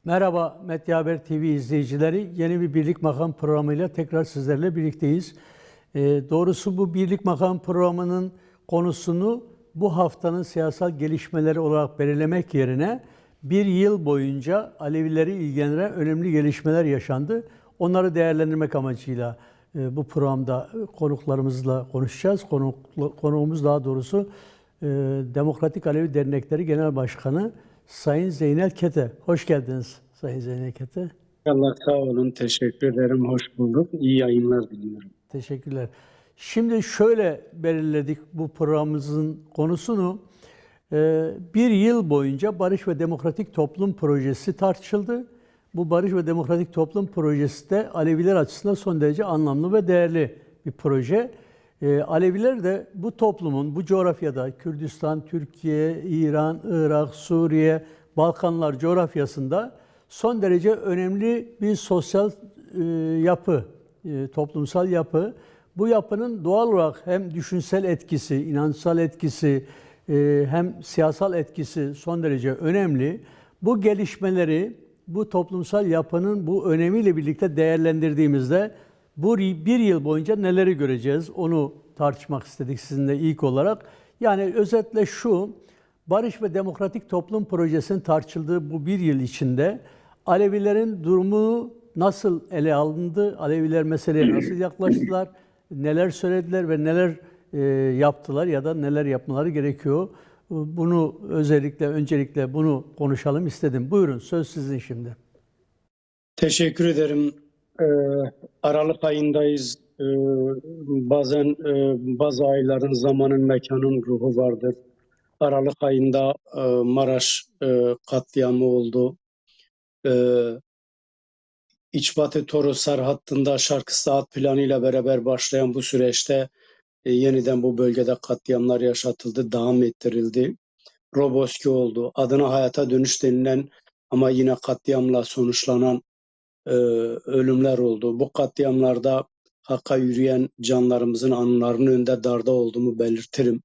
Merhaba Medya Haber TV izleyicileri. Yeni bir Birlik Makam programıyla tekrar sizlerle birlikteyiz. Doğrusu bu Birlik Makam programının konusunu bu haftanın siyasal gelişmeleri olarak belirlemek yerine bir yıl boyunca Alevileri ilgilendiren önemli gelişmeler yaşandı. Onları değerlendirmek amacıyla bu programda konuklarımızla konuşacağız. Konuğumuz daha doğrusu Demokratik Alevi Dernekleri Genel Başkanı Sayın Zeynel Kete. Hoş geldiniz Sayın Zeynel Kete. Allah sağ olun, teşekkür ederim, hoş bulduk. İyi yayınlar diliyorum. Teşekkürler. Şimdi şöyle belirledik bu programımızın konusunu. Bir yıl boyunca Barış ve Demokratik Toplum Projesi tartışıldı. Bu Barış ve Demokratik Toplum Projesi de Aleviler açısından son derece anlamlı ve değerli bir proje. Aleviler de bu toplumun, bu coğrafyada Kürdistan, Türkiye, İran, Irak, Suriye, Balkanlar coğrafyasında son derece önemli bir sosyal yapı, toplumsal yapı. Bu yapının doğal olarak hem düşünsel etkisi, inançsal etkisi, hem siyasal etkisi son derece önemli. Bu gelişmeleri, bu toplumsal yapının bu önemiyle birlikte değerlendirdiğimizde bu bir yıl boyunca neleri göreceğiz onu tartışmak istedik sizinle ilk olarak. Yani özetle şu, Barış ve Demokratik Toplum Projesi'nin tartışıldığı bu bir yıl içinde Alevilerin durumu nasıl ele alındı, Aleviler meseleye nasıl yaklaştılar, neler söylediler ve neler yaptılar ya da neler yapmaları gerekiyor. Bunu öncelikle bunu konuşalım istedim. Buyurun, söz sizin şimdi. Teşekkür ederim. Aralık ayındayız. Bazen bazı ayların zamanın, mekanın ruhu vardır. Aralık ayında Maraş katliamı oldu. İçbati Toroslar hattında Şarkı Saat planıyla beraber başlayan bu süreçte yeniden bu bölgede katliamlar yaşatıldı, devam ettirildi. Roboski oldu. Adına hayata dönüş denilen ama yine katliamla sonuçlanan ölümler oldu. Bu katliamlarda hakka yürüyen canlarımızın anılarının önünde darda olduğumu belirtirim.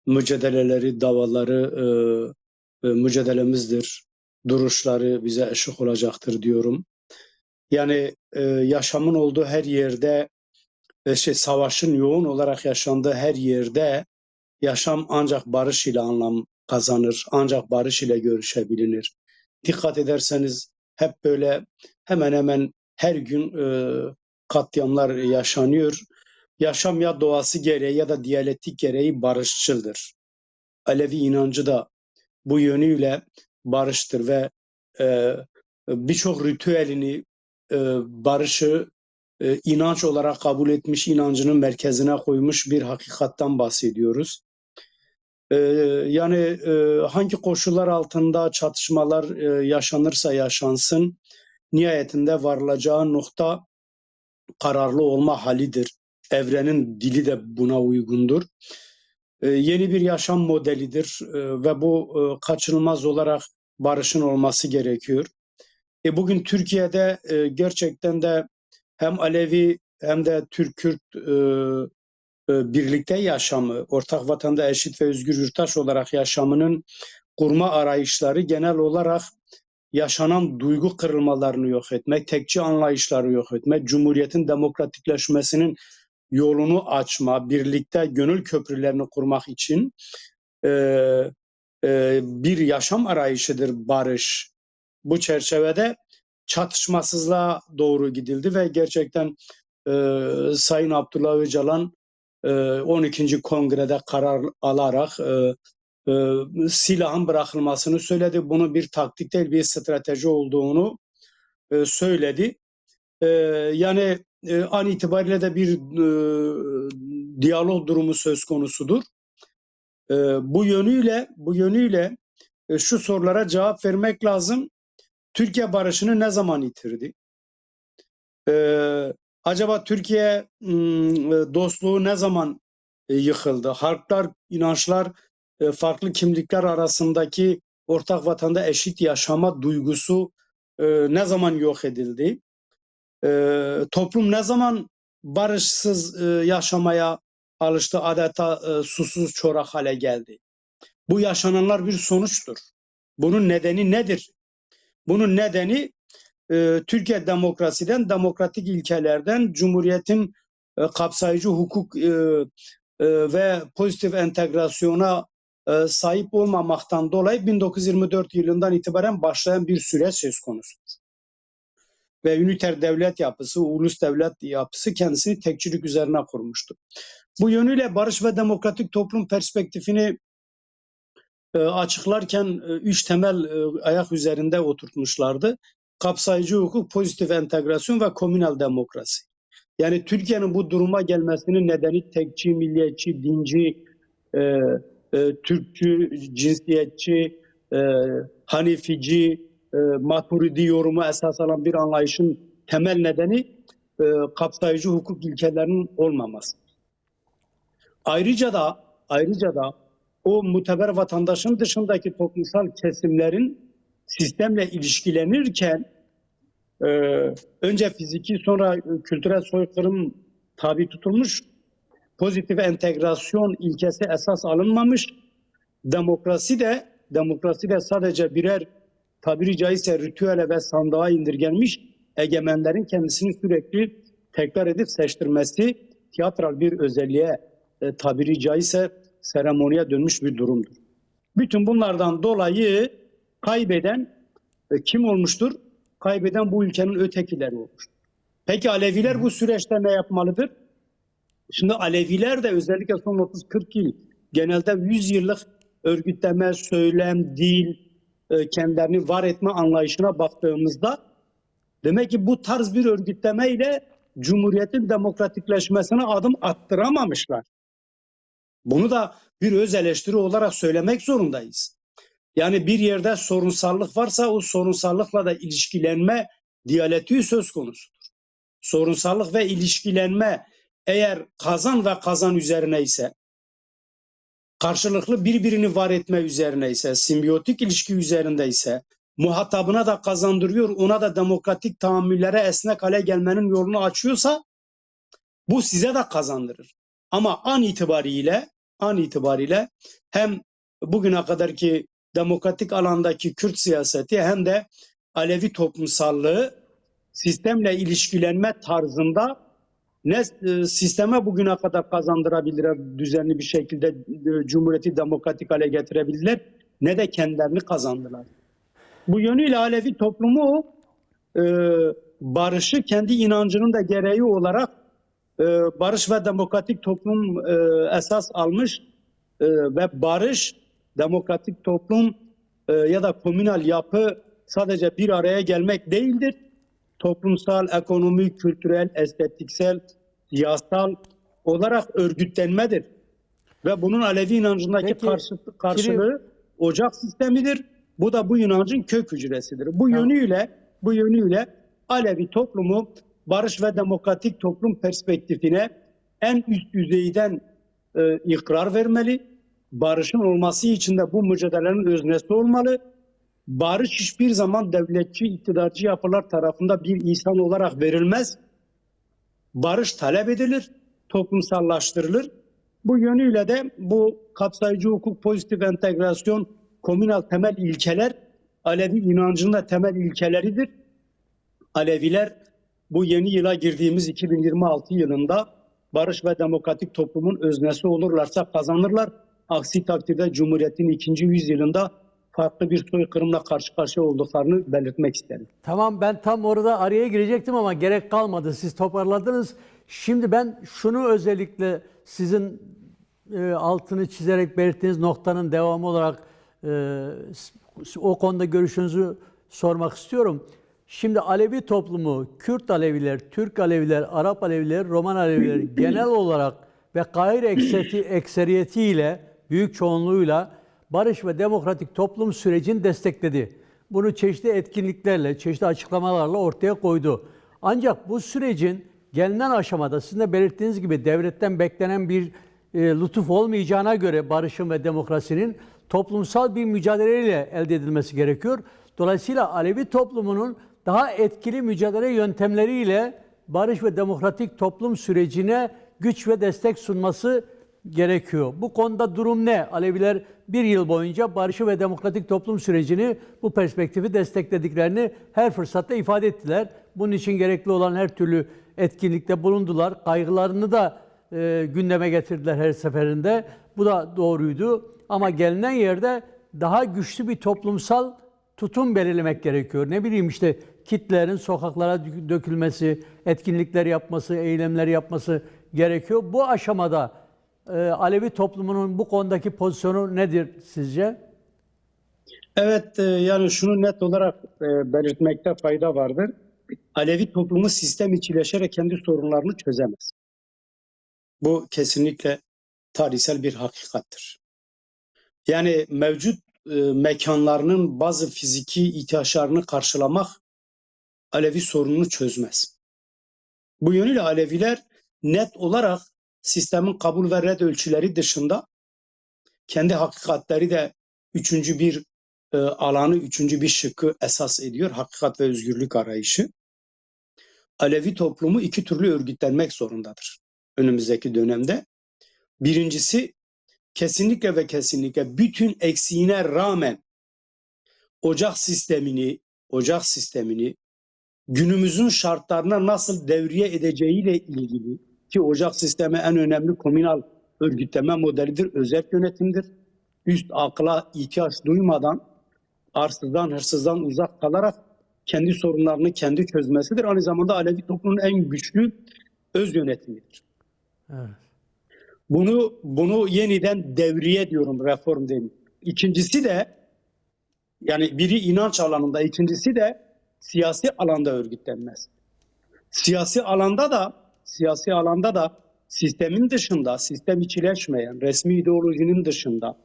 Mücadeleleri, davaları mücadelemizdir. Duruşları bize ışık olacaktır diyorum. Yani yaşamın olduğu her yerde, savaşın yoğun olarak yaşandığı her yerde yaşam ancak barış ile anlam kazanır, ancak barış ile görüşebilir. Dikkat ederseniz hep böyle hemen hemen her gün katliamlar yaşanıyor. Yaşam ya doğası gereği ya da diyalektik gereği barışçıldır. Alevi inancı da bu yönüyle barıştır ve e, birçok ritüelini, barışı inanç olarak kabul etmiş, inancının merkezine koymuş bir hakikattan bahsediyoruz. Yani hangi koşullar altında çatışmalar yaşanırsa yaşansın, nihayetinde varılacağı nokta kararlı olma halidir. Evrenin dili de buna uygundur. Yeni bir yaşam modelidir ve bu kaçınılmaz olarak barışın olması gerekiyor. Bugün Türkiye'de gerçekten de hem Alevi hem de Türk-Kürt birlikte yaşamı, ortak vatanda eşit ve özgür yurttaş olarak yaşamının kurma arayışları genel olarak yaşanan duygu kırılmalarını yok etmek, tekçi anlayışları yok etmek, Cumhuriyet'in demokratikleşmesinin yolunu açma, birlikte gönül köprülerini kurmak için bir yaşam arayışıdır barış. Bu çerçevede çatışmasızlığa doğru gidildi ve gerçekten Sayın Abdullah Öcalan 12. Kongrede karar alarak silahın bırakılmasını söyledi. Bunun bir taktik değil, bir strateji olduğunu söyledi. Yani an itibariyle de bir diyalog durumu söz konusudur. Bu yönüyle şu sorulara cevap vermek lazım. Türkiye barışını ne zaman yitirdi? Acaba Türkiye dostluğu ne zaman yıkıldı? Halklar, inançlar, farklı kimlikler arasındaki ortak vatanda eşit yaşama duygusu ne zaman yok edildi? Toplum ne zaman barışsız yaşamaya alıştı, adeta susuz çorak hale geldi? Bu yaşananlar bir sonuçtur. Bunun nedeni nedir? Bunun nedeni Türkiye demokrasiden, demokratik ilkelerden, Cumhuriyet'in kapsayıcı hukuk ve pozitif entegrasyona sahip olmamaktan dolayı 1924 yılından itibaren başlayan bir süreç söz konusu. Ve üniter devlet yapısı, ulus devlet yapısı kendisini tekçilik üzerine kurmuştu. Bu yönüyle barış ve demokratik toplum perspektifini açıklarken üç temel ayak üzerinde oturtmuşlardı. Kapsayıcı hukuk, pozitif entegrasyon ve komünal demokrasi. Yani Türkiye'nin bu duruma gelmesinin nedeni tekçi, milliyetçi, dinci, Türkçü, cinsiyetçi, Hanifici, Maturidi yorumu esas alan bir anlayışın temel nedeni kapsayıcı hukuk ilkelerinin olmaması. Ayrıca da o muteber vatandaşın dışındaki toplumsal kesimlerin sistemle ilişkilenirken önce fiziki sonra kültürel soykırım tabi tutulmuş, pozitif entegrasyon ilkesi esas alınmamış, demokrasi de sadece birer tabiri caizse ritüele ve sandığa indirgenmiş, egemenlerin kendisini sürekli tekrar edip seçtirmesi tiyatral bir özelliğe tabiri caizse seremoniye dönmüş bir durumdur. Bütün bunlardan dolayı kaybeden kim olmuştur? Kaybeden bu ülkenin ötekileri olmuştur. Peki Aleviler bu süreçte ne yapmalıdır? Şimdi Aleviler de özellikle son 30-40 yıl genelde 100 yıllık örgütleme, söylem, dil, kendilerini var etme anlayışına baktığımızda demek ki bu tarz bir örgütlemeyle Cumhuriyet'in demokratikleşmesine adım attıramamışlar. Bunu da bir öz eleştiri olarak söylemek zorundayız. Yani bir yerde sorunsallık varsa o sorunsallıkla da ilişkilenme diyalektiği söz konusudur. Sorunsallık ve ilişkilenme eğer kazan ve kazan üzerine ise, karşılıklı birbirini var etme üzerine ise, simbiyotik ilişki üzerinde ise, muhatabına da kazandırıyor, ona da demokratik tahammüllere esnek hale gelmenin yolunu açıyorsa bu size de kazandırır. Ama an itibariyle hem bugüne kadarki demokratik alandaki Kürt siyaseti hem de Alevi toplumsallığı sistemle ilişkilenme tarzında ne sisteme bugüne kadar kazandırabilirler, düzenli bir şekilde Cumhuriyeti demokratik hale getirebilirler, ne de kendilerini kazandılar. Bu yönüyle Alevi toplumu barışı kendi inancının da gereği olarak barış ve demokratik toplum esas almış ve barış, demokratik toplum ya da komünal yapı sadece bir araya gelmek değildir. Toplumsal, ekonomik, kültürel, estetiksel, siyasal olarak örgütlenmedir. Ve bunun Alevi inancındaki karşılığı ocak sistemidir. Bu da bu inancın kök hücresidir. Bu yönüyle Alevi toplumu barış ve demokratik toplum perspektifine en üst düzeyden ikrar vermeli. Barışın olması için de bu mücadelenin öznesi olmalı. Barış hiçbir zaman devletçi, iktidarcı yapılar tarafından bir ihsan olarak verilmez. Barış talep edilir, toplumsallaştırılır. Bu yönüyle de bu kapsayıcı hukuk, pozitif entegrasyon, komünal temel ilkeler Alevi inancının da temel ilkeleridir. Aleviler bu yeni yıla girdiğimiz 2026 yılında barış ve demokratik toplumun öznesi olurlarsa kazanırlar. Aksi takdirde Cumhuriyet'in 2. yüzyılında farklı bir soykırımla karşı karşıya olduklarını belirtmek isterim. Tamam, ben tam orada araya girecektim ama gerek kalmadı. Siz toparladınız. Şimdi ben şunu özellikle sizin altını çizerek belirttiğiniz noktanın devamı olarak o konuda görüşünüzü sormak istiyorum. Şimdi Alevi toplumu, Kürt Aleviler, Türk Aleviler, Arap Aleviler, Roman Aleviler genel olarak ve gayri ekseriyetiyle, büyük çoğunluğuyla barış ve demokratik toplum sürecini destekledi. Bunu çeşitli etkinliklerle, çeşitli açıklamalarla ortaya koydu. Ancak bu sürecin gelinen aşamada sizin de belirttiğiniz gibi devletten beklenen bir lütuf olmayacağına göre barışın ve demokrasinin toplumsal bir mücadeleyle elde edilmesi gerekiyor. Dolayısıyla Alevi toplumunun daha etkili mücadele yöntemleriyle barış ve demokratik toplum sürecine güç ve destek sunması gerekiyor. Bu konuda durum ne? Aleviler bir yıl boyunca barışı ve demokratik toplum sürecini, bu perspektifi desteklediklerini her fırsatta ifade ettiler. Bunun için gerekli olan her türlü etkinlikte bulundular. Kaygılarını da gündeme getirdiler her seferinde. Bu da doğruydu. Ama gelinen yerde daha güçlü bir toplumsal tutum belirlemek gerekiyor. Ne bileyim işte kitlelerin sokaklara dökülmesi, etkinlikler yapması, eylemler yapması gerekiyor. Bu aşamada Alevi toplumunun bu konudaki pozisyonu nedir sizce? Evet, yani şunu net olarak belirtmekte fayda vardır. Alevi toplumu sistem içileşerek kendi sorunlarını çözemez. Bu kesinlikle tarihsel bir hakikattir. Yani mevcut mekanlarının bazı fiziki ihtiyaçlarını karşılamak Alevi sorununu çözmez. Bu yönüyle Aleviler net olarak sistemin kabul ve red ölçüleri dışında kendi hakikatleri de üçüncü bir alanı, üçüncü bir şıkkı esas ediyor. Hakikat ve özgürlük arayışı. Alevi toplumu iki türlü örgütlenmek zorundadır önümüzdeki dönemde. Birincisi, kesinlikle ve kesinlikle bütün eksiğine rağmen ocak sistemini günümüzün şartlarına nasıl devriye edeceğiyle ilgili, ki ocak sistemi en önemli komünal örgütleme modelidir, özel yönetimdir. Üst akla ihtiyaç duymadan, arsızdan, hırsızdan uzak kalarak kendi sorunlarını kendi çözmesidir. Aynı zamanda Alevi toplumunun en güçlü öz yönetimidir. Evet. Bunu yeniden devriye diyorum, reform değil. İkincisi de, yani biri inanç alanında, ikincisi de siyasi alanda örgütlenmez. Siyasi alanda da sistemin dışında, sistem içileşmeyen, resmi ideolojinin dışında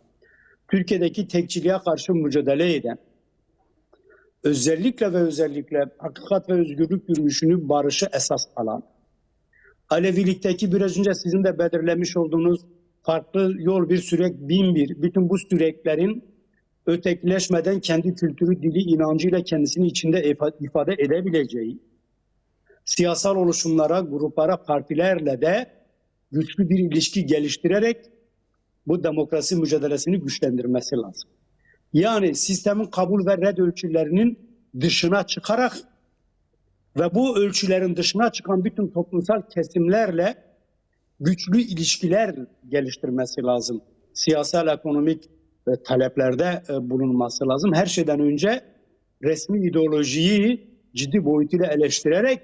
Türkiye'deki tekçiliğe karşı mücadele eden, özellikle hakikat ve özgürlük yürüyüşünü, barışı esas alan, Alevilikteki biraz önce sizin de belirlemiş olduğunuz farklı yol, bir sürek, bin bir, bütün bu süreklerin ötekileşmeden kendi kültürü, dili, inancıyla kendisini içinde ifade edebileceği, siyasal oluşumlara, gruplara, partilerle de güçlü bir ilişki geliştirerek bu demokrasi mücadelesini güçlendirmesi lazım. Yani sistemin kabul ve red ölçülerinin dışına çıkarak ve bu ölçülerin dışına çıkan bütün toplumsal kesimlerle güçlü ilişkiler geliştirmesi lazım. Siyasal, ekonomik taleplerde bulunması lazım. Her şeyden önce resmi ideolojiyi ciddi boyutuyla eleştirerek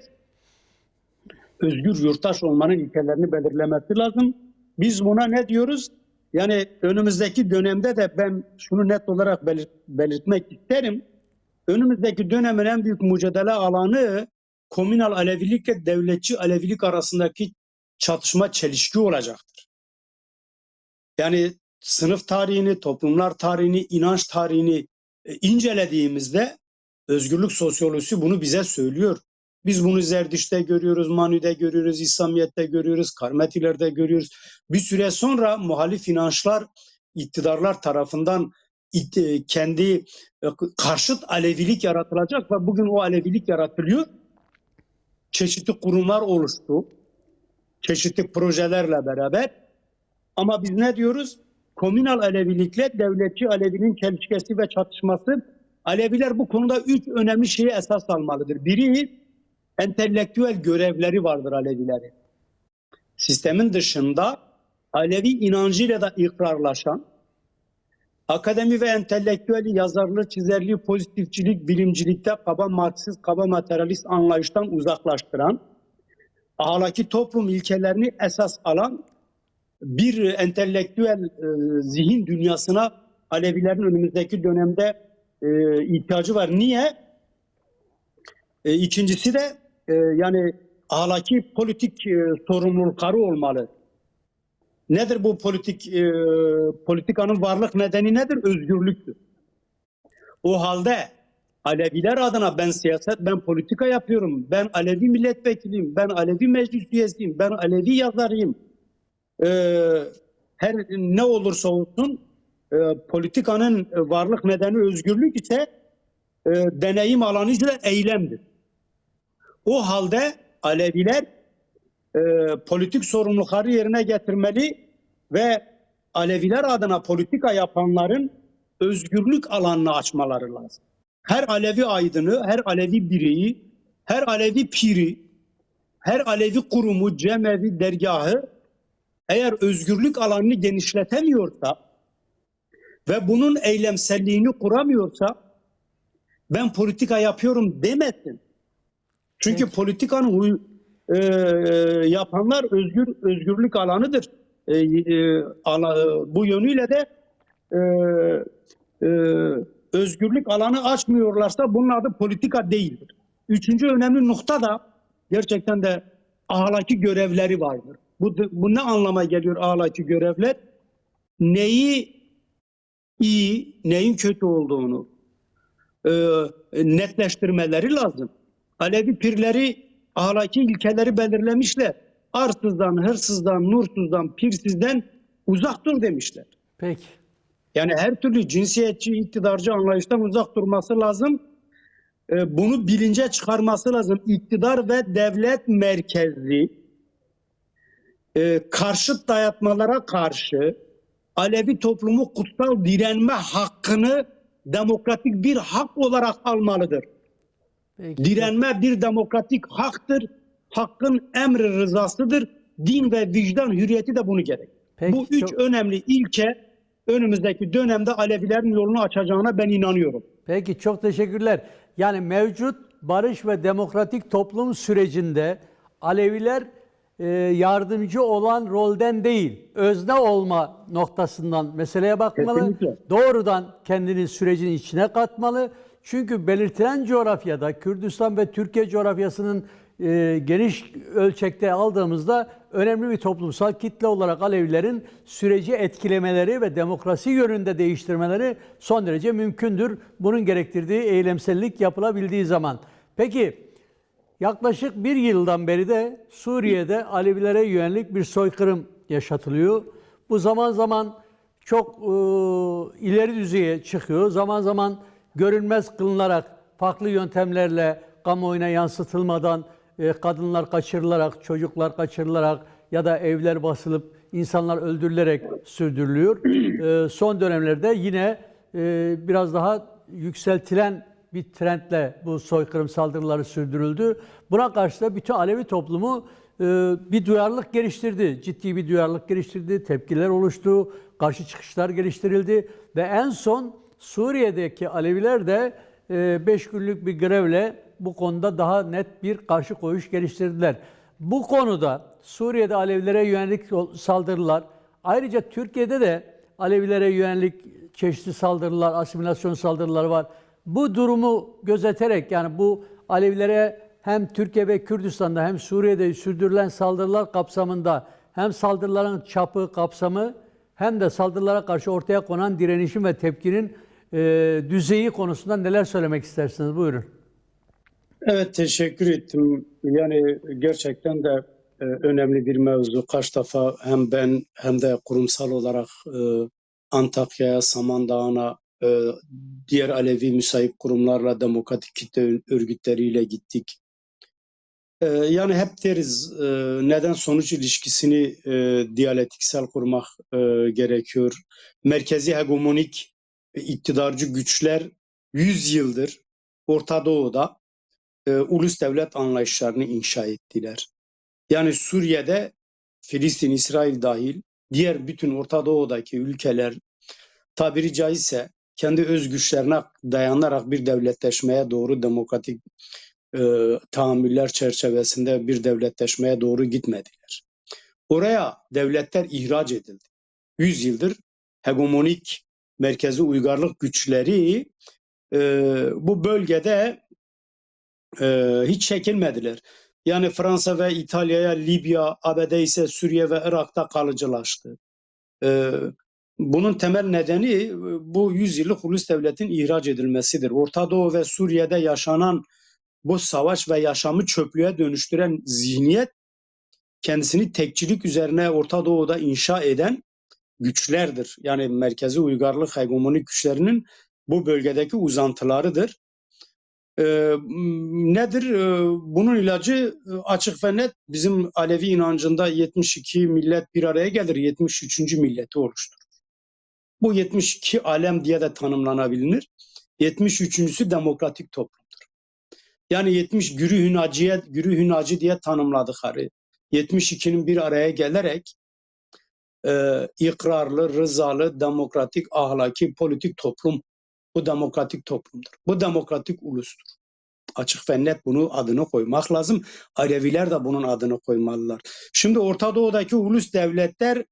özgür yurttaş olmanın ilkelerini belirlemesi lazım. Biz buna ne diyoruz? Yani önümüzdeki dönemde de ben şunu net olarak belirtmek isterim. Önümüzdeki dönemin en büyük mücadele alanı komünal Alevilikle devletçi Alevilik arasındaki çatışma, çelişki olacaktır. Yani sınıf tarihini, toplumlar tarihini, inanç tarihini incelediğimizde özgürlük sosyolojisi bunu bize söylüyor. Biz bunu Zerdüşt'te görüyoruz, Mani'de görüyoruz, İslamiyet'te görüyoruz, Karmetiler'de görüyoruz. Bir süre sonra muhalif inançlar, iktidarlar tarafından kendi karşıt Alevilik yaratılacak ve bugün o Alevilik yaratılıyor. Çeşitli kurumlar oluştu, çeşitli projelerle beraber. Ama biz ne diyoruz? Komünal Alevilikle devletçi Alevinin çelişkisi ve çatışması. Aleviler bu konuda üç önemli şeyi esas almalıdır. Biri, entelektüel görevleri vardır Alevilerin. Sistemin dışında Alevi inancıyla da ikrarlaşan, akademi ve entelektüel yazarlığı, çizerliği, pozitifçilik, bilimcilikte kaba Marksist, kaba materyalist anlayıştan uzaklaştıran, ahlaki toplum ilkelerini esas alan bir entelektüel zihin dünyasına Alevilerin önümüzdeki dönemde ihtiyacı var. Niye? İkincisi de yani ahlaki politik sorumlulukları olmalı. Nedir bu politikanın varlık nedeni nedir? Özgürlüktür. O halde Aleviler adına ben politika yapıyorum, ben Alevi milletvekiliyim, ben Alevi meclis üyesiyim, ben Alevi yazarıyım. Her ne olursa olsun politikanın varlık nedeni özgürlük ise deneyim alanı ise eylemdir. O halde Aleviler politik sorumlulukları yerine getirmeli ve Aleviler adına politika yapanların özgürlük alanını açmaları lazım. Her Alevi aydını, her Alevi bireyi, her Alevi piri, her Alevi kurumu, cemevi, dergahı eğer özgürlük alanını genişletemiyorsa ve bunun eylemselliğini kuramıyorsa ben politika yapıyorum demesin. Çünkü Peki. politikanın yapanlar özgürlük alanıdır. Bu yönüyle de e, e, özgürlük alanı açmıyorlarsa bunun adı politika değildir. Üçüncü önemli nokta da gerçekten de ahlaki görevleri vardır. Bu ne anlama geliyor ahlaki görevler? Neyi iyi, neyin kötü olduğunu e, netleştirmeleri lazım. Alevi pirleri ahlaki ilkeleri belirlemişler. Arsızdan, hırsızdan, nursuzdan, pirsizden uzak dur demişler. Peki. Yani her türlü cinsiyetçi, iktidarcı anlayıştan uzak durması lazım. Bunu bilince çıkarması lazım. İktidar ve devlet merkezli karşıt dayatmalara karşı Alevi toplumu kutsal direnme hakkını demokratik bir hak olarak almalıdır. Peki. Direnme bir demokratik haktır. Hakkın emri rızasıdır. Din ve vicdan hürriyeti de bunu gerek. Peki, Bu üç önemli ilke önümüzdeki dönemde Alevilerin yolunu açacağına ben inanıyorum. Peki, çok teşekkürler. Yani mevcut barış ve demokratik toplum sürecinde Aleviler yardımcı olan rolden değil, özne olma noktasından meseleye bakmalı. Kesinlikle. Doğrudan kendini sürecin içine katmalı. Çünkü belirtilen coğrafyada, Kürdistan ve Türkiye coğrafyasının geniş ölçekte aldığımızda önemli bir toplumsal kitle olarak Alevilerin süreci etkilemeleri ve demokrasi yönünde değiştirmeleri son derece mümkündür. Bunun gerektirdiği eylemsellik yapılabildiği zaman. Peki, yaklaşık bir yıldan beri de Suriye'de Alevilere yönelik bir soykırım yaşatılıyor. Bu zaman zaman çok ileri düzeye çıkıyor. Zaman zaman görünmez kılınarak, farklı yöntemlerle kamuoyuna yansıtılmadan kadınlar kaçırılarak, çocuklar kaçırılarak ya da evler basılıp insanlar öldürülerek sürdürülüyor. Son dönemlerde yine biraz daha yükseltilen bir trendle bu soykırım saldırıları sürdürüldü. Buna karşı da bütün Alevi toplumu bir duyarlılık geliştirdi. Ciddi bir duyarlılık geliştirdi. Tepkiler oluştu. Karşı çıkışlar geliştirildi. Ve en son Suriye'deki Aleviler de 5 günlük bir grevle bu konuda daha net bir karşı koyuş geliştirdiler. Bu konuda Suriye'de Alevilere yönelik saldırılar, ayrıca Türkiye'de de Alevilere yönelik çeşitli saldırılar, asimilasyon saldırıları var. Bu durumu gözeterek, yani bu Alevilere hem Türkiye ve Kürdistan'da hem Suriye'de sürdürülen saldırılar kapsamında hem saldırıların çapı, kapsamı hem de saldırılara karşı ortaya konan direnişin ve tepkinin düzeyi konusunda neler söylemek istersiniz? Buyurun. Evet, teşekkür ettim. Yani gerçekten de önemli bir mevzu. Kaç defa hem ben hem de kurumsal olarak Antakya'ya, Samandağ'a, diğer Alevi müsait kurumlarla, demokratik kitle örgütleriyle gittik. Yani hep deriz neden sonuç ilişkisini diyalektiksel kurmak gerekiyor. Merkezi hegemonik iktidarcı güçler 100 yıldır Orta Doğu'da ulus devlet anlayışlarını inşa ettiler. Yani Suriye'de Filistin, İsrail dahil diğer bütün Orta Doğu'daki ülkeler tabiri caizse kendi öz güçlerine dayanarak bir devletleşmeye doğru demokratik tahammüller çerçevesinde bir devletleşmeye doğru gitmediler. Oraya devletler ihraç edildi. 100 yıldır hegemonik merkezi uygarlık güçleri bu bölgede hiç çekilmediler. Yani Fransa ve İtalya'ya Libya, ABD ise Suriye ve Irak'ta kalıcılaştı. Bunun temel nedeni bu 100 yıllık ulus devletin ihraç edilmesidir. Orta Doğu ve Suriye'de yaşanan bu savaş ve yaşamı çöplüğe dönüştüren zihniyet kendisini tekçilik üzerine Orta Doğu'da inşa eden güçlerdir. Yani merkezi uygarlık hegemonik güçlerinin bu bölgedeki uzantılarıdır. Nedir? Bunun ilacı açık ve net. Bizim Alevi inancında 72 millet bir araya gelir, 73. milleti oluşturur. Bu 72 alem diye de tanımlanabilir. 73.sü demokratik toplumdur. Yani 70 Gürü Hünacı diye tanımladıkları 72'nin bir araya gelerek ikrarlı, rızalı, demokratik, ahlaki, politik toplum, bu demokratik toplumdur. Bu demokratik ulustur. Açık ve net bunu adını koymak lazım. Aleviler de bunun adını koymalılar. Şimdi Orta Doğu'daki ulus devletler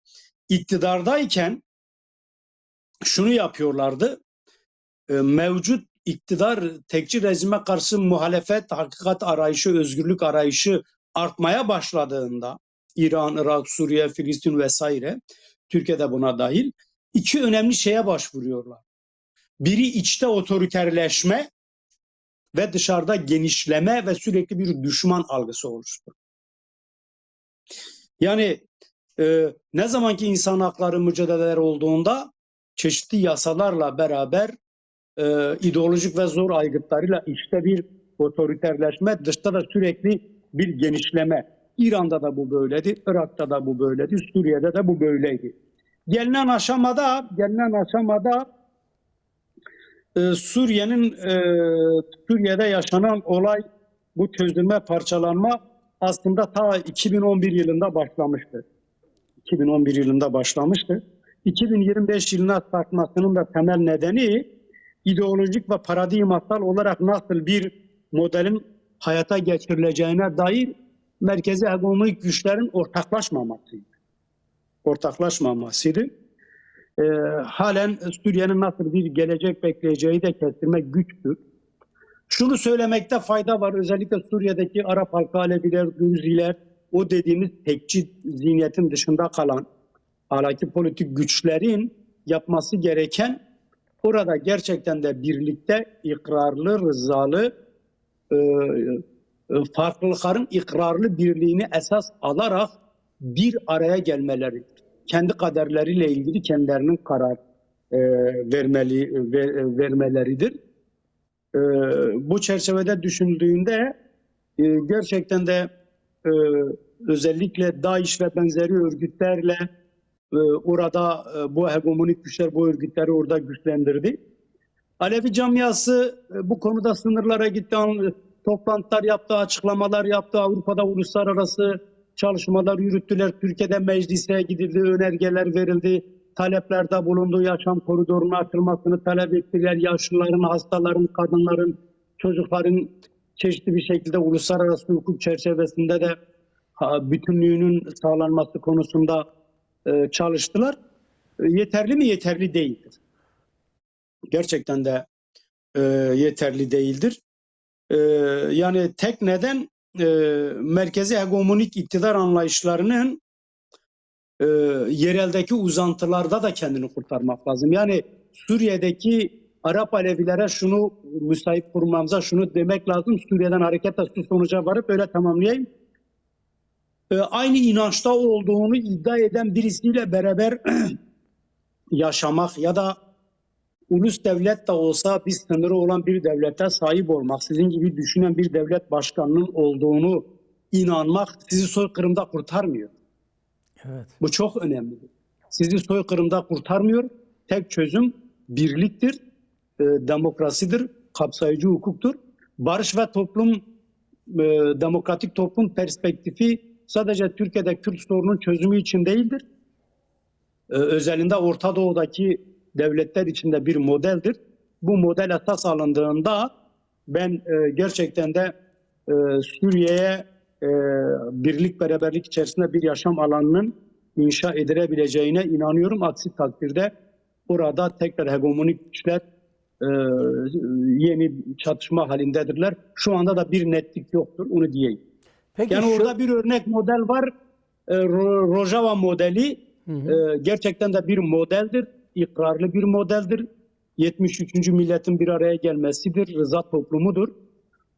iktidardayken şunu yapıyorlardı. Mevcut iktidar tekçi rejime karşı muhalefet, hakikat arayışı, özgürlük arayışı artmaya başladığında İran, Irak, Suriye, Filistin vesaire, Türkiye'de buna dahil, iki önemli şeye başvuruyorlar. Biri içte otoriterleşme ve dışarıda genişleme ve sürekli bir düşman algısı oluştu. Yani ne zamanki insan hakları mücadeleleri olduğunda çeşitli yasalarla beraber ideolojik ve zor aygıtlarıyla içte bir otoriterleşme, dışta da sürekli bir genişleme. İran'da da bu böyledi, Irak'ta da bu böyledi, Suriye'de de bu böyleydi. Gelinen aşamada Suriye'de yaşanan olay, bu çözülme, parçalanma aslında ta 2011 yılında başlamıştı. 2011 yılında başlamıştı. 2025 yılına sarkmasının da temel nedeni ideolojik ve paradigmasal olarak nasıl bir modelin hayata geçirileceğine dair merkezi hegemonik güçlerin ortaklaşmamasıydı. Halen Suriye'nin nasıl bir gelecek bekleyeceği de kestirmek güçtür. Şunu söylemekte fayda var. Özellikle Suriye'deki Arap halkı, Aleviler, Dürziler, o dediğimiz tekçi zihniyetin dışında kalan ahlaki politik güçlerin yapması gereken, orada gerçekten de birlikte ikrarlı, rızalı, farklılıkların ikrarlı birliğini esas alarak bir araya gelmeleridir. Kendi kaderleriyle ilgili kendilerinin karar vermeleridir. Bu çerçevede düşünüldüğünde gerçekten de özellikle DAEŞ ve benzeri örgütlerle orada bu hegemonik güçler bu örgütleri orada güçlendirdi. Alevi camiası bu konuda sınırlara gitti, toplantılar yaptı, açıklamalar yaptı, Avrupa'da uluslararası çalışmalar yürüttüler, Türkiye'de meclise gidildi, önergeler verildi, taleplerde bulundu, yaşam koridorunun açılmasını talep ettiler, yaşlıların, hastaların, kadınların, çocukların çeşitli bir şekilde uluslararası hukuk çerçevesinde de bütünlüğünün sağlanması konusunda çalıştılar. Yeterli mi? Yeterli değildir. Gerçekten de yeterli değildir. Yani tek neden merkezi hegemonik iktidar anlayışlarının yereldeki uzantılarda da kendini kurtarmak lazım. Yani Suriye'deki Arap Alevilere şunu müsait kurmamıza şunu demek lazım. Suriye'den hareketle şu sonuca varıp öyle tamamlayayım. Aynı inançta olduğunu iddia eden birisiyle beraber yaşamak ya da ulus devlet de olsa bir sınırı olan bir devlete sahip olmak, sizin gibi düşünen bir devlet başkanının olduğunu inanmak sizi soykırımda kurtarmıyor. Evet. Bu çok önemlidir. Sizi soykırımda kurtarmıyor. Tek çözüm birliktir, demokrasidir, kapsayıcı hukuktur. Barış ve toplum, demokratik toplum perspektifi sadece Türkiye'de Kürt sorunun çözümü için değildir. Özelinde Orta Doğu'daki devletler içinde bir modeldir. Bu model esas alındığında ben gerçekten de Suriye'ye birlik beraberlik içerisinde bir yaşam alanının inşa edilebileceğine inanıyorum. Aksi takdirde orada tekrar hegemonik güçler yeni çatışma halindedirler. Şu anda da bir netlik yoktur, onu diyeyim. Peki yani orada bir örnek model var. Rojava modeli gerçekten de bir modeldir. İkrarlı bir modeldir. 73. milletin bir araya gelmesidir. Rıza toplumudur.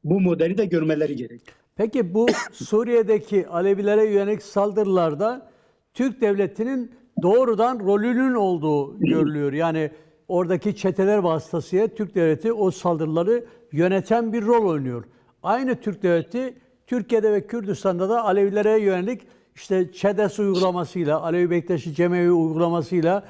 Bu modeli de görmeleri gerek. Peki bu Suriye'deki Alevilere yönelik saldırılarda Türk devletinin doğrudan rolünün olduğu görülüyor. Yani oradaki çeteler vasıtasıyla Türk devleti o saldırıları yöneten bir rol oynuyor. Aynı Türk devleti Türkiye'de ve Kürdistan'da da Alevilere yönelik işte ÇEDES uygulamasıyla, Alevi Bektaşi Cemevi uygulamasıyla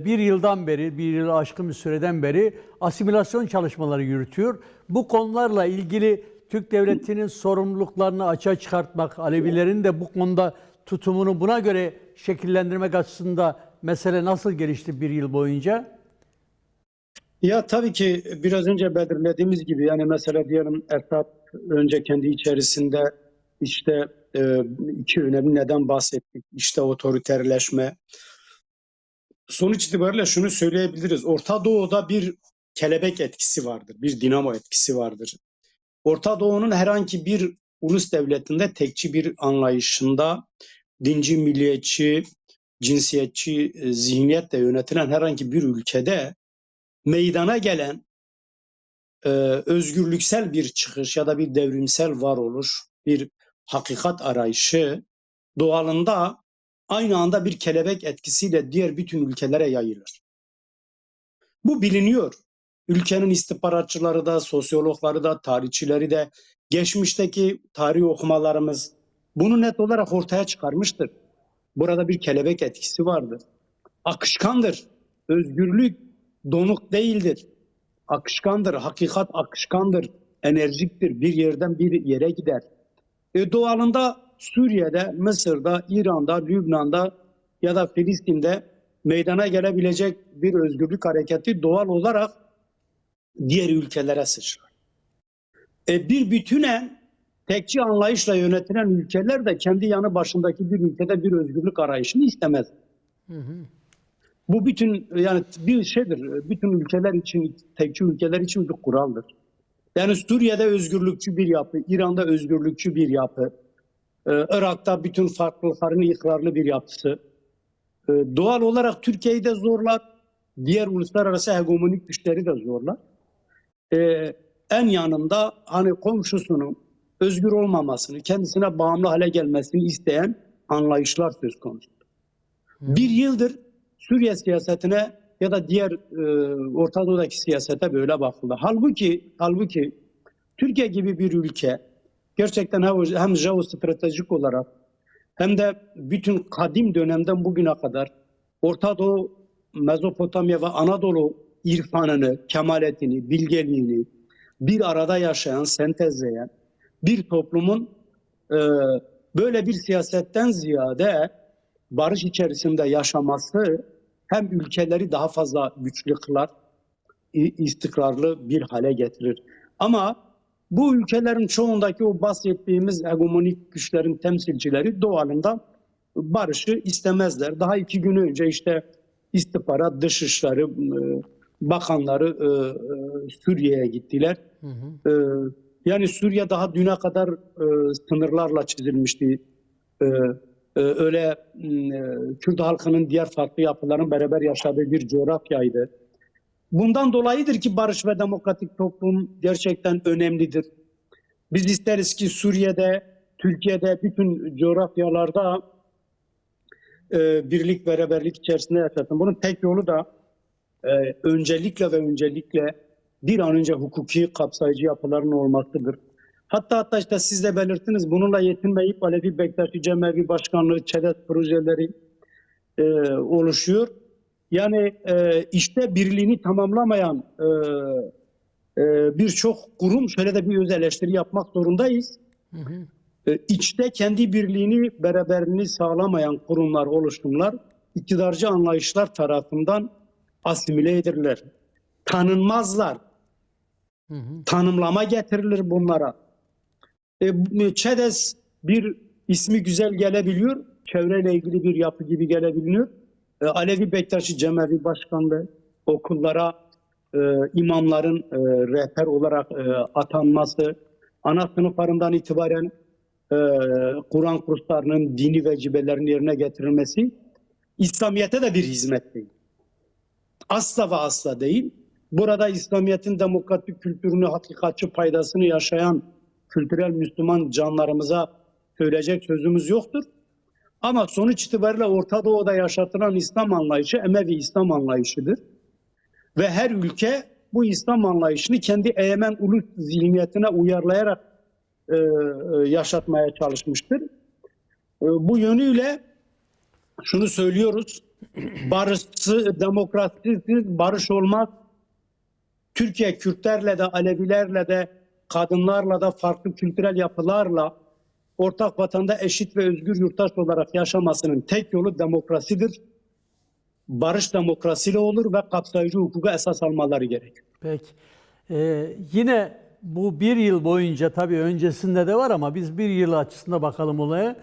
bir yıldan beri, bir yıl aşkın bir süreden beri asimilasyon çalışmaları yürütüyor. Bu konularla ilgili Türk devletinin sorumluluklarını açığa çıkartmak, Alevilerin de bu konuda tutumunu buna göre şekillendirmek açısından mesele nasıl gelişti bir yıl boyunca? Ya tabii ki biraz önce belirlediğimiz gibi yani mesela diyelim Esad önce kendi içerisinde işte iki önemli neden bahsettik. İşte otoriterleşme. Sonuç itibariyle şunu söyleyebiliriz. Orta Doğu'da bir kelebek etkisi vardır, bir dinamo etkisi vardır. Orta Doğu'nun herhangi bir ulus devletinde tekçi bir anlayışında dinci, milliyetçi, cinsiyetçi zihniyetle yönetilen herhangi bir ülkede meydana gelen özgürlüksel bir çıkış ya da bir devrimsel varoluş, bir hakikat arayışı doğalında aynı anda bir kelebek etkisiyle diğer bütün ülkelere yayılır. Bu biliniyor. Ülkenin istihbaratçıları da, sosyologları da, tarihçileri de, geçmişteki tarih okumalarımız bunu net olarak ortaya çıkarmıştır. Burada bir kelebek etkisi vardır. Akışkandır. Özgürlük donuk değildir. Akışkandır. Hakikat akışkandır. Enerjiktir. Bir yerden bir yere gider. Doğalında Suriye'de, Mısır'da, İran'da, Lübnan'da ya da Filistin'de meydana gelebilecek bir özgürlük hareketi doğal olarak diğer ülkelere sıçrar. Bir bütünen tekçi anlayışla yönetilen ülkeler de kendi yanı başındaki bir ülkede bir özgürlük arayışını istemez. Bu bütün yani bir şeydir. Bütün ülkeler için, tekçi ülkeler için bir kuraldır. Yani Suriye'de özgürlükçü bir yapı, İran'da özgürlükçü bir yapı, Irak'ta bütün farklılıkların ikrarlı bir yapısı. Doğal olarak Türkiye'yi de zorlar, diğer uluslararası hegemonik güçleri de zorlar. En yanında hani komşusunun özgür olmamasını, kendisine bağımlı hale gelmesini isteyen anlayışlar söz konusu. Bir yıldır Suriye siyasetine ya da diğer Orta Doğu'daki siyasete böyle bakıldı. Halbuki Türkiye gibi bir ülke gerçekten hem jeostratejik olarak hem de bütün kadim dönemden bugüne kadar Orta Doğu, Mezopotamya ve Anadolu irfanını, kemaletini, bilgeliğini bir arada yaşayan, sentezleyen bir toplumun böyle bir siyasetten ziyade barış içerisinde yaşaması hem ülkeleri daha fazla güçlü kılar, istikrarlı bir hale getirir. Ama bu ülkelerin çoğundaki o bahsettiğimiz hegemonik güçlerin temsilcileri doğalında barışı istemezler. Daha 2 gün önce işte istihbarat, dışişleri bakanları Suriye'ye gittiler. Yani Suriye daha düne kadar sınırlarla çizilmişti. Öyle Kürt halkının diğer farklı yapıların beraber yaşadığı bir coğrafyaydı. Bundan dolayıdır ki barış ve demokratik toplum gerçekten önemlidir. Biz isteriz ki Suriye'de, Türkiye'de, bütün coğrafyalarda birlik, beraberlik içerisinde yaşasın. Bunun tek yolu da öncelikle bir an önce hukuki kapsayıcı yapıların olmasıdır. Hatta işte siz de belirttiniz, bununla yetinmeyip Alevi Bektaşi Cemevi Başkanlığı, ÇEDES projeleri oluşuyor. Yani işte birliğini tamamlamayan birçok kurum şöyle de bir öz eleştiri yapmak zorundayız. İçte kendi birliğini, beraberliğini sağlamayan kurumlar, oluşumlar iktidarcı anlayışlar tarafından asimile edilirler. Tanınmazlar. Tanımlama getirilir bunlara. ÇEDES bir ismi güzel gelebiliyor. Çevreyle ilgili bir yapı gibi gelebiliyor. Alevi Bektaşi Cemevi Başkanlığı okullara imamların rehber olarak atanması, ana sınıflarından itibaren Kur'an kurslarının dini vecibelerin yerine getirilmesi İslamiyet'e de bir hizmet değil. Asla ve asla değil. Burada İslamiyet'in demokratik kültürünü, hakikatçı faydasını yaşayan kültürel Müslüman canlarımıza söyleyecek sözümüz yoktur. Ama sonuç itibariyle Orta Doğu'da yaşatılan İslam anlayışı Emevi İslam anlayışıdır. ve her ülke bu İslam anlayışını kendi egemen ulus zihniyetine uyarlayarak yaşatmaya çalışmıştır. Bu yönüyle şunu söylüyoruz: barışsız, demokrasisiz barış olmaz. Türkiye Kürtlerle de, Alevilerle de, kadınlarla da, farklı kültürel yapılarla ortak vatanda eşit ve özgür yurttaş olarak yaşamasının tek yolu demokrasidir. Barış demokrasiyle olur ve kapsayıcı hukuka esas almaları gerekiyor. Peki. Yine bu bir yıl boyunca, tabii öncesinde de var ama biz bir yıl açısında bakalım olaya.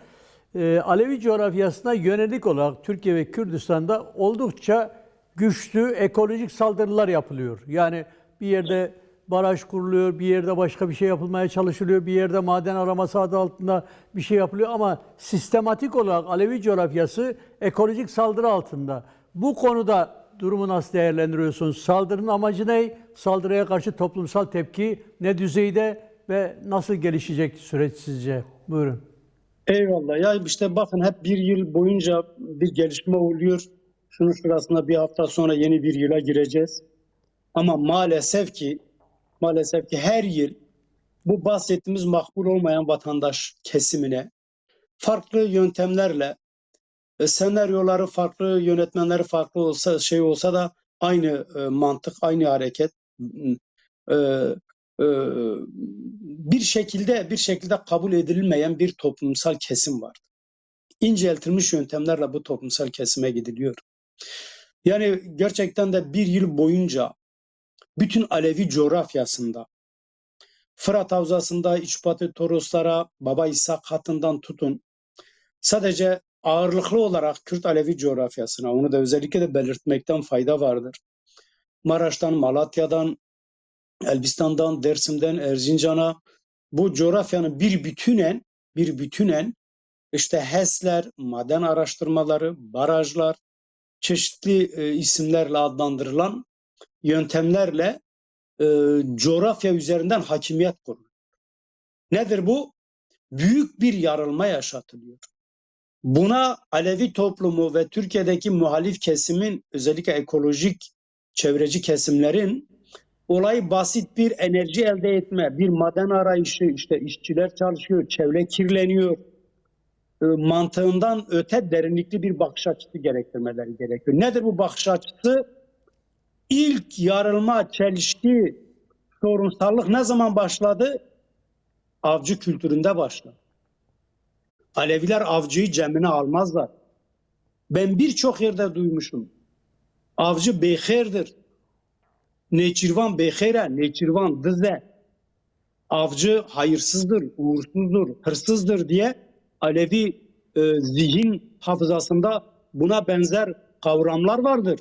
Alevi coğrafyasına yönelik olarak Türkiye ve Kürdistan'da oldukça güçlü ekolojik saldırılar yapılıyor. Yani bir yerde baraj kuruluyor, bir yerde başka bir şey yapılmaya çalışılıyor, bir yerde maden araması adı altında bir şey yapılıyor ama sistematik olarak Alevi coğrafyası ekolojik saldırı altında. Bu konuda durumu nasıl değerlendiriyorsunuz? Saldırının amacı ne? Saldırıya karşı toplumsal tepki ne düzeyde ve nasıl gelişecek süreç sizce? Buyurun. Eyvallah. Ya işte bakın, hep bir yıl boyunca bir gelişme oluyor. Şunun şurasında bir hafta sonra yeni bir yıla gireceğiz. Ama maalesef ki her yıl bu bahsettiğimiz makbul olmayan vatandaş kesimine farklı yöntemlerle, senaryoları farklı, yönetmenleri farklı olsa da aynı mantık, aynı hareket e, e, bir şekilde kabul edilmeyen bir toplumsal kesim var. İnceltilmiş yöntemlerle bu toplumsal kesime gidiliyor. Yani gerçekten de bir yıl boyunca bütün Alevi coğrafyasında, Fırat Havzası'nda İçbatı Toroslara, Baba İshak hattından tutun, sadece ağırlıklı olarak Kürt Alevi coğrafyasına, onu da özellikle de belirtmekten fayda vardır. Maraş'tan, Malatya'dan, Elbistan'dan, Dersim'den, Erzincan'a, bu coğrafyanın bir bütünen işte HES'ler, maden araştırmaları, barajlar, çeşitli isimlerle adlandırılan yöntemlerle coğrafya üzerinden hakimiyet kuruluyor. Nedir bu? Büyük bir yarılma yaşatılıyor. Buna Alevi toplumu ve Türkiye'deki muhalif kesimin, özellikle ekolojik, çevreci kesimlerin olayı basit bir enerji elde etme, bir maden arayışı, işte işçiler çalışıyor, çevre kirleniyor, mantığından öte derinlikli bir bakış açısı gerektirmeleri gerekiyor. Nedir bu bakış açısı? İlk yarılma, çelişki, sorunsallık ne zaman başladı? Avcı kültüründe başladı. Aleviler avcıyı cemine almazlar. Ben birçok yerde duymuşum. Avcı beyherdir. Neçirvan beyhere, neçirvan dize. Avcı hayırsızdır, uğursuzdur, hırsızdır diye Alevi zihin hafızasında buna benzer kavramlar vardır.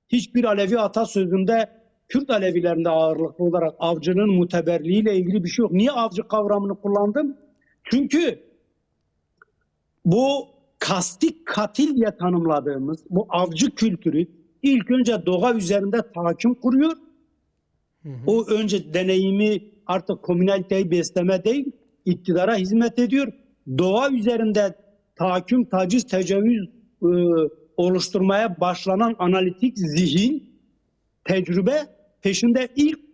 Hiçbir Alevi atasözünde Kürt Alevilerinde ağırlıklı olarak avcının muteberliğiyle ilgili bir şey yok. Niye avcı kavramını kullandım? Çünkü bu kasti katil diye tanımladığımız bu avcı kültürü ilk önce doğa üzerinde tahakküm kuruyor. O önce deneyimi artık komünaliteyi besleme değil, iktidara hizmet ediyor. Doğa üzerinde tahakküm, taciz, tecavüz oluşturmaya başlanan analitik zihin, tecrübe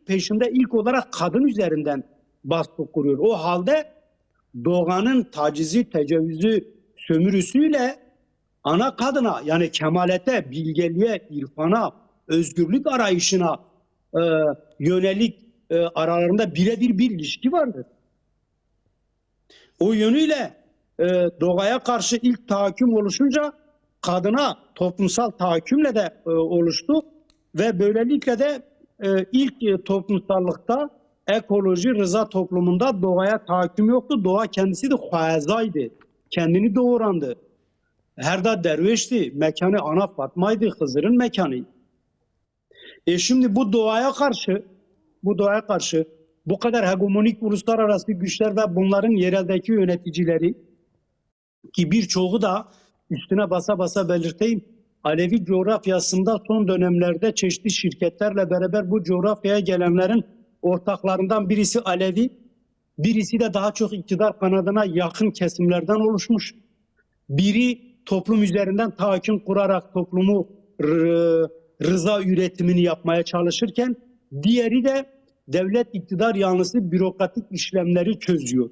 peşinde ilk olarak kadın üzerinden baskı kuruyor. O halde doğanın tacizi, tecavüzü, sömürüsüyle ana kadına, yani kemalete, bilgeliğe, irfana, özgürlük arayışına yönelik aralarında birebir bir ilişki vardır. O yönüyle doğaya karşı ilk tahakküm oluşunca kadına toplumsal tahakkümle de oluştu ve böylelikle de ilk toplumsallıkta ekoloji rıza toplumunda doğaya tahakküm yoktu. Doğa kendisi de huazaydı. Kendini doğurandı. Herda dervişti. Mekanı Ana Fatma'ydı. Hızır'ın mekanı. Şimdi bu doğaya karşı bu kadar hegemonik uluslararası güçler ve bunların yereldeki yöneticileri, ki birçoğu da üstüne basa basa belirteyim, Alevi coğrafyasında son dönemlerde çeşitli şirketlerle beraber bu coğrafyaya gelenlerin ortaklarından birisi Alevi, birisi de daha çok iktidar kanadına yakın kesimlerden oluşmuş. Biri toplum üzerinden tahakküm kurarak toplumu rıza üretimini yapmaya çalışırken diğeri de devlet iktidar yanlısı bürokratik işlemleri çözüyor.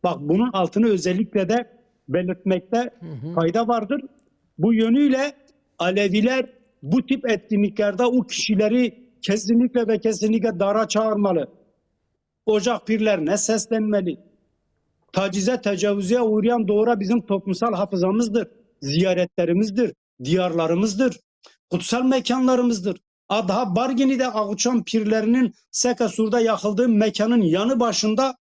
Bak bunun altını özellikle de belirtmekte fayda vardır. Bu yönüyle Aleviler bu tip etkinliklerde o kişileri kesinlikle ve kesinlikle dara çağırmalı. Ocak pirlerine seslenmeli. Tacize, tecavüze uğrayan doğru bizim toplumsal hafızamızdır. Ziyaretlerimizdir, diyarlarımızdır, kutsal mekanlarımızdır. Daha Bargini'de Ağuçan pirlerinin Sekasur'da yakıldığı mekanın yanı başında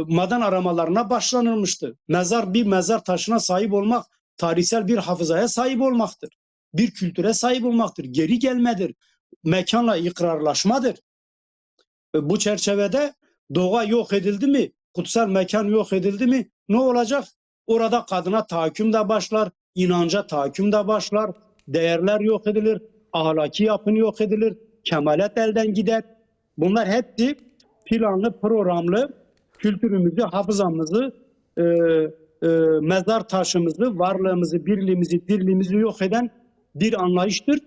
maden aramalarına başlanılmıştı. Bir mezar taşına sahip olmak, tarihsel bir hafızaya sahip olmaktır. Bir kültüre sahip olmaktır. Geri gelmedir. Mekanla ikrarlaşmadır. Bu çerçevede doğa yok edildi mi, kutsal mekan yok edildi mi ne olacak? Orada kadına tahakküm de başlar, inanca tahakküm de başlar, değerler yok edilir, ahlaki yapın yok edilir, kemalet elden gider. Bunlar hepsi planlı, programlı kültürümüzü, hafızamızı, mezar taşımızı, varlığımızı, birliğimizi, dirliğimizi yok eden bir anlayıştır.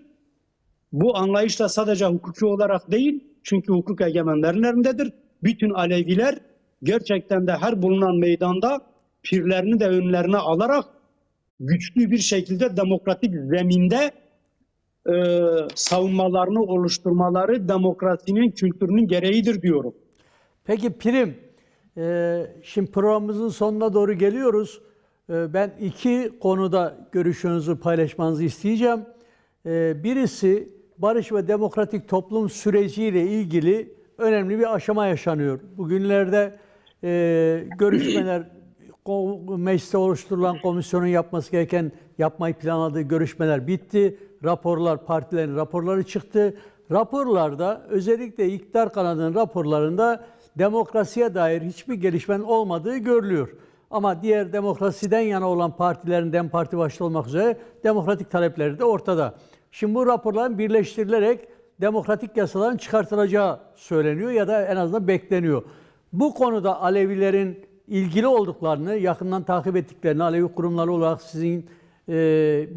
Bu anlayış da sadece hukuki olarak değil, çünkü hukuk egemenlerin elindedir. Bütün Aleviler gerçekten de her bulunan meydanda pirlerini de önlerine alarak güçlü bir şekilde demokratik zeminde savunmalarını oluşturmaları demokrasinin, kültürünün gereğidir diyorum. Peki Pirim, şimdi programımızın sonuna doğru geliyoruz. Ben iki konuda görüşünüzü paylaşmanızı isteyeceğim. Birisi barış ve demokratik toplum süreciyle ilgili önemli bir aşama yaşanıyor. Bugünlerde görüşmeler, mecliste oluşturulan komisyonun yapması gereken, yapmayı planladığı görüşmeler bitti. Raporlar, partilerin raporları çıktı. Raporlarda, özellikle iktidar kanadının raporlarında demokrasiye dair hiçbir gelişmenin olmadığı görülüyor. Ama diğer demokrasiden yana olan partilerin, DEM Parti başta olmak üzere demokratik talepleri de ortada. Şimdi bu raporların birleştirilerek demokratik yasaların çıkartılacağı söyleniyor ya da en azından bekleniyor. Bu konuda Alevilerin ilgili olduklarını, yakından takip ettiklerini, Alevi kurumları olarak sizin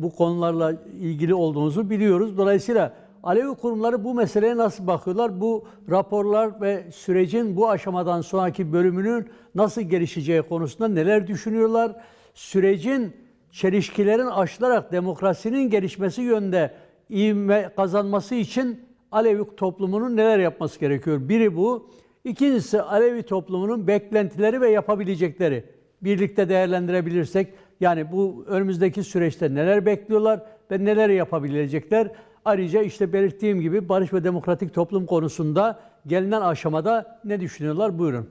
bu konularla ilgili olduğunuzu biliyoruz. Dolayısıyla Alevi kurumları bu meseleye nasıl bakıyorlar? Bu raporlar ve sürecin bu aşamadan sonraki bölümünün nasıl gelişeceği konusunda neler düşünüyorlar? Sürecin çelişkilerin aşılarak demokrasinin gelişmesi yönünde ivme kazanması için Alevi toplumunun neler yapması gerekiyor? Biri bu. İkincisi Alevi toplumunun beklentileri ve yapabilecekleri. Birlikte değerlendirebilirsek, yani bu önümüzdeki süreçte neler bekliyorlar ve neler yapabilecekler? Ayrıca işte belirttiğim gibi barış ve demokratik toplum konusunda gelinen aşamada ne düşünüyorlar? Buyurun.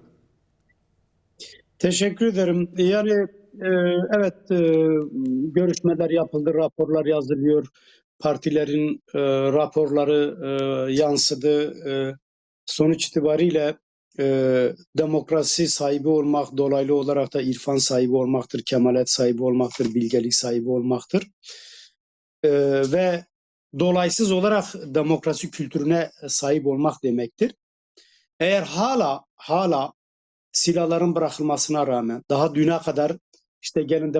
Teşekkür ederim. Yani evet, görüşmeler yapıldı, raporlar yazılıyor, partilerin raporları yansıdı. Sonuç itibariyle demokrasi sahibi olmak, dolaylı olarak da irfan sahibi olmaktır, kemalet sahibi olmaktır, bilgelik sahibi olmaktır. Ve dolaysız olarak demokrasi kültürüne sahip olmak demektir. Eğer hala silahların bırakılmasına rağmen daha düne kadar işte gelin de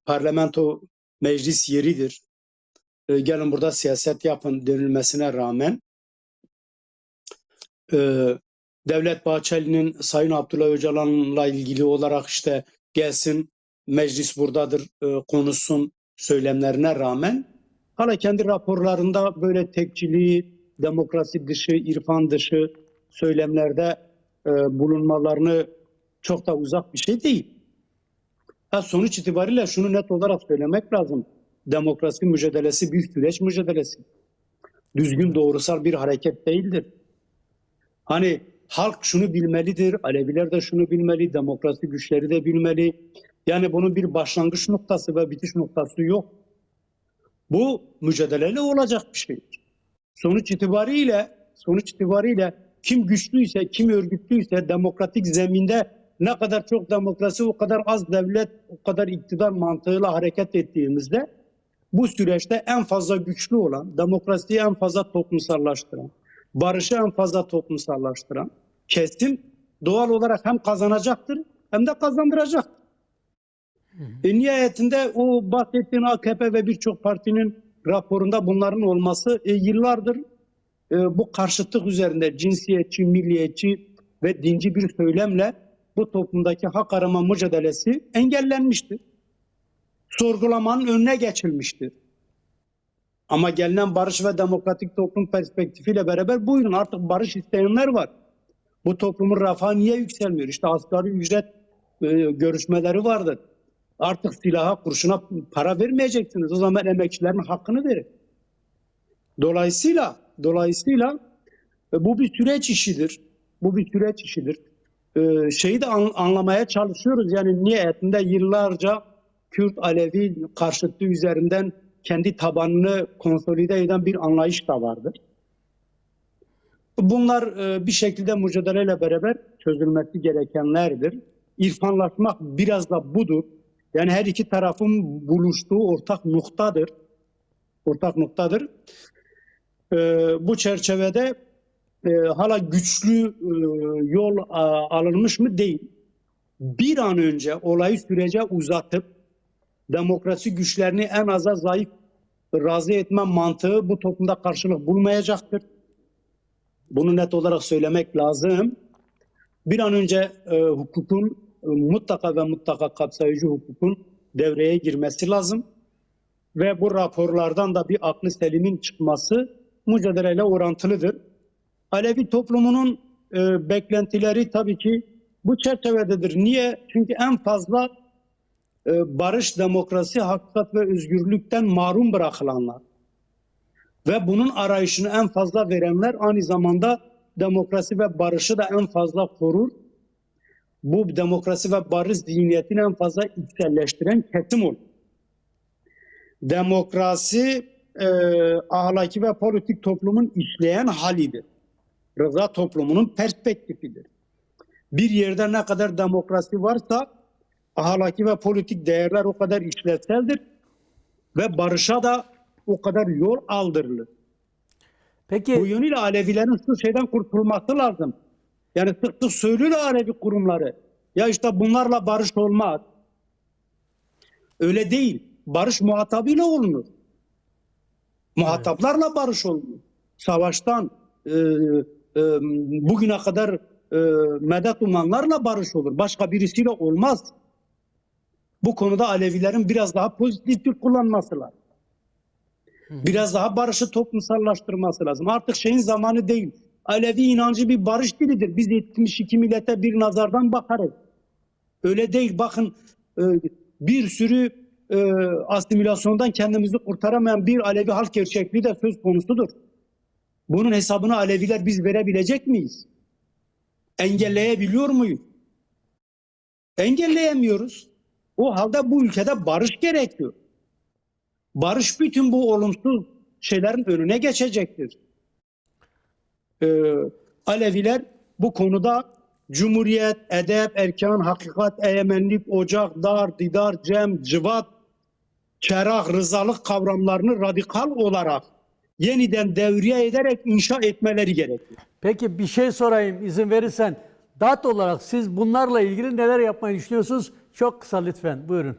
parlamento meclis yeridir, gelin burada siyaset yapın denilmesine rağmen Devlet Bahçeli'nin Sayın Abdullah Öcalan'la ilgili olarak işte gelsin meclis buradadır konuşsun söylemlerine rağmen hala kendi raporlarında böyle tekçiliği, demokrasi dışı, irfan dışı söylemlerde bulunmalarını çok da uzak bir şey değil. Sonuç itibariyle şunu net olarak söylemek lazım. Demokrasi mücadelesi bir süreç mücadelesi. Düzgün doğrusal bir hareket değildir. Hani halk şunu bilmelidir, Aleviler de şunu bilmeli, demokrasi güçleri de bilmeli. Yani bunun bir başlangıç noktası ve bitiş noktası yok. Bu mücadeleyle olacak bir şeydir. Sonuç itibariyle kim güçlüyse, kim örgütlüyse demokratik zeminde ne kadar çok demokrasi, o kadar az devlet, o kadar iktidar mantığıyla hareket ettiğimizde bu süreçte en fazla güçlü olan, demokrasiyi en fazla toplumsallaştıran, barışı en fazla toplumsallaştıran kesim doğal olarak hem kazanacaktır hem de kazandıracaktır. Nihayetinde o bahsettiğin AKP ve birçok partinin raporunda bunların olması yıllardır bu karşıtlık üzerinde cinsiyetçi, milliyetçi ve dinci bir söylemle bu toplumdaki hak arama mücadelesi engellenmiştir. Sorgulamanın önüne geçilmiştir. Ama gelinen barış ve demokratik toplum perspektifiyle beraber buyurun artık barış isteyenler var. Bu toplumun refahı niye yükselmiyor? İşte asgari ücret görüşmeleri vardır. Artık silaha, kurşuna para vermeyeceksiniz. O zaman emekçilerin hakkını verin. Dolayısıyla bu bir süreç işidir. Bu bir süreç işidir. Şeyi de anlamaya çalışıyoruz. Yani niyetinde yıllarca Kürt Alevi karşıtlığı üzerinden kendi tabanını konsolide eden bir anlayış da vardır. Bunlar bir şekilde mücadeleyle beraber çözülmesi gerekenlerdir. İrfanlaşmak biraz da budur. Yani her iki tarafın buluştuğu ortak noktadır. Ortak noktadır. Bu çerçevede hala güçlü yol alınmış mı? Değil. Bir an önce olayı sürece uzatıp demokrasi güçlerini en aza zayıf razı etme mantığı bu toplumda karşılık bulmayacaktır. Bunu net olarak söylemek lazım. Bir an önce hukukun mutlaka ve mutlaka kapsayıcı hukukun devreye girmesi lazım. Ve bu raporlardan da bir aklı selimin çıkması mücadeleyle orantılıdır. Alevi toplumunun beklentileri tabii ki bu çerçevededir. Niye? Çünkü en fazla barış, demokrasi, hakikat ve özgürlükten mahrum bırakılanlar ve bunun arayışını en fazla verenler aynı zamanda demokrasi ve barışı da en fazla korur. Bu demokrasi ve barış zihniyetini en fazla içselleştiren kesim olur. Demokrasi ahlaki ve politik toplumun işleyen halidir. Rıza toplumunun perspektifidir. Bir yerde ne kadar demokrasi varsa ahlaki ve politik değerler o kadar işlevseldir ve barışa da o kadar yol aldırılır. Peki Bu yönüyle Alevilerin şu şeyden kurtulması lazım. Yani sık sık söylüyor Alevi kurumları. Ya işte bunlarla barış olmaz. Öyle değil. Barış muhatabıyla olunur. Muhataplarla barış olunur. Savaştan bugüne kadar medet umanlarla barış olur. Başka birisiyle olmaz. Bu konuda Alevilerin biraz daha pozitif bir kullanması lazım. Biraz daha barışı toplumsallaştırması lazım. Artık şeyin zamanı değil. Alevi inancı bir barış dilidir. Biz 72 millete bir nazardan bakarız. Öyle değil. Bakın bir sürü asimilasyondan kendimizi kurtaramayan bir Alevi halk gerçekliği de söz konusudur. Bunun hesabını Aleviler biz verebilecek miyiz? Engelleyebiliyor muyuz? Engelleyemiyoruz. O halde bu ülkede barış gerekiyor. Barış bütün bu olumsuz şeylerin önüne geçecektir. Aleviler bu konuda cumhuriyet, edep, erkan, hakikat, egemenlik, ocak, dar, didar, cem, cıvat, çerah, rızalık kavramlarını radikal olarak yeniden devriye ederek inşa etmeleri gerekiyor. Peki bir şey sorayım izin verirsen. DAT olarak siz bunlarla ilgili neler yapmayı düşünüyorsunuz? Çok kısa lütfen. Buyurun.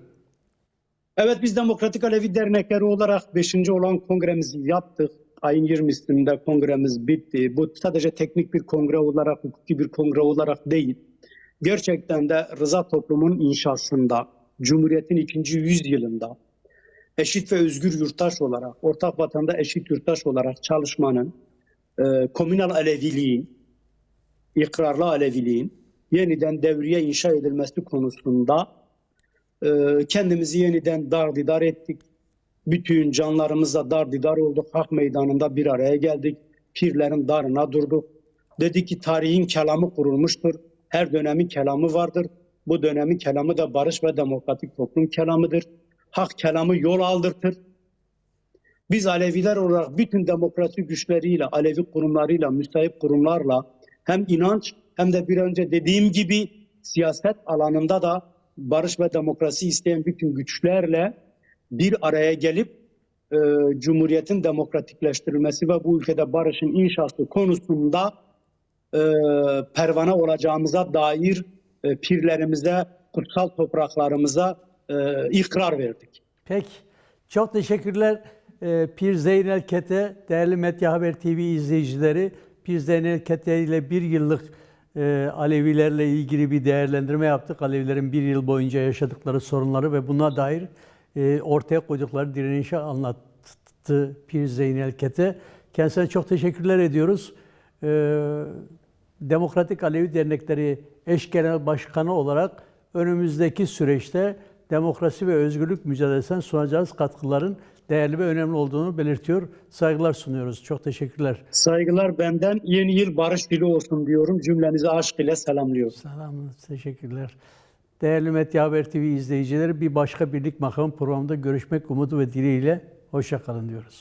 Evet, biz Demokratik Alevi Dernekleri olarak 5. olan kongremizi yaptık. Ayın 20'sinde kongremiz bitti. Bu sadece teknik bir kongre olarak, hukuki bir kongre olarak değil. Gerçekten de rıza toplumun inşasında, Cumhuriyet'in 2. yüzyılında eşit ve özgür yurttaş olarak, ortak vatanda eşit yurttaş olarak çalışmanın, komünal Aleviliğin, ikrarlı Aleviliğin yeniden devriye inşa edilmesi konusunda kendimizi yeniden dardidar ettik. Bütün canlarımızla dardidar olduk. Hak meydanında bir araya geldik. Pirlerin darına durduk. Dedi ki tarihin kelamı kurulmuştur. Her dönemin kelamı vardır. Bu dönemin kelamı da barış ve demokratik toplum kelamıdır. Hak kelamı yol aldırtır. Biz Aleviler olarak bütün demokrasi güçleriyle, Alevi kurumlarıyla, müstahip kurumlarla hem inanç hem de bir önce dediğim gibi siyaset alanında da barış ve demokrasi isteyen bütün güçlerle bir araya gelip Cumhuriyet'in demokratikleştirilmesi ve bu ülkede barışın inşası konusunda pervane olacağımıza dair pirlerimize, kutsal topraklarımıza ikrar verdik. Peki. Çok teşekkürler. Pir Zeynel Kete, değerli Medya Haber TV izleyicileri, Pir Zeynel Kete ile bir yıllık Alevilerle ilgili bir değerlendirme yaptık. Alevilerin bir yıl boyunca yaşadıkları sorunları ve buna dair ortaya koydukları direnişi anlattı Pir Zeynel Kete. Kendisine çok teşekkürler ediyoruz. Demokratik Alevi Dernekleri Eş Genel Başkanı olarak önümüzdeki süreçte demokrasi ve özgürlük mücadelesine sunacağız katkıların değerli ve önemli olduğunu belirtiyor. Saygılar sunuyoruz. Çok teşekkürler. Saygılar benden. Yeni yıl barış dili olsun diyorum. Cümlenizi aşk ile selamlıyorum. Selam, teşekkürler. Değerli Medya Haber TV izleyicileri, bir başka Birlik Makamı programında görüşmek umudu ve dileğiyle hoşça kalın diyoruz.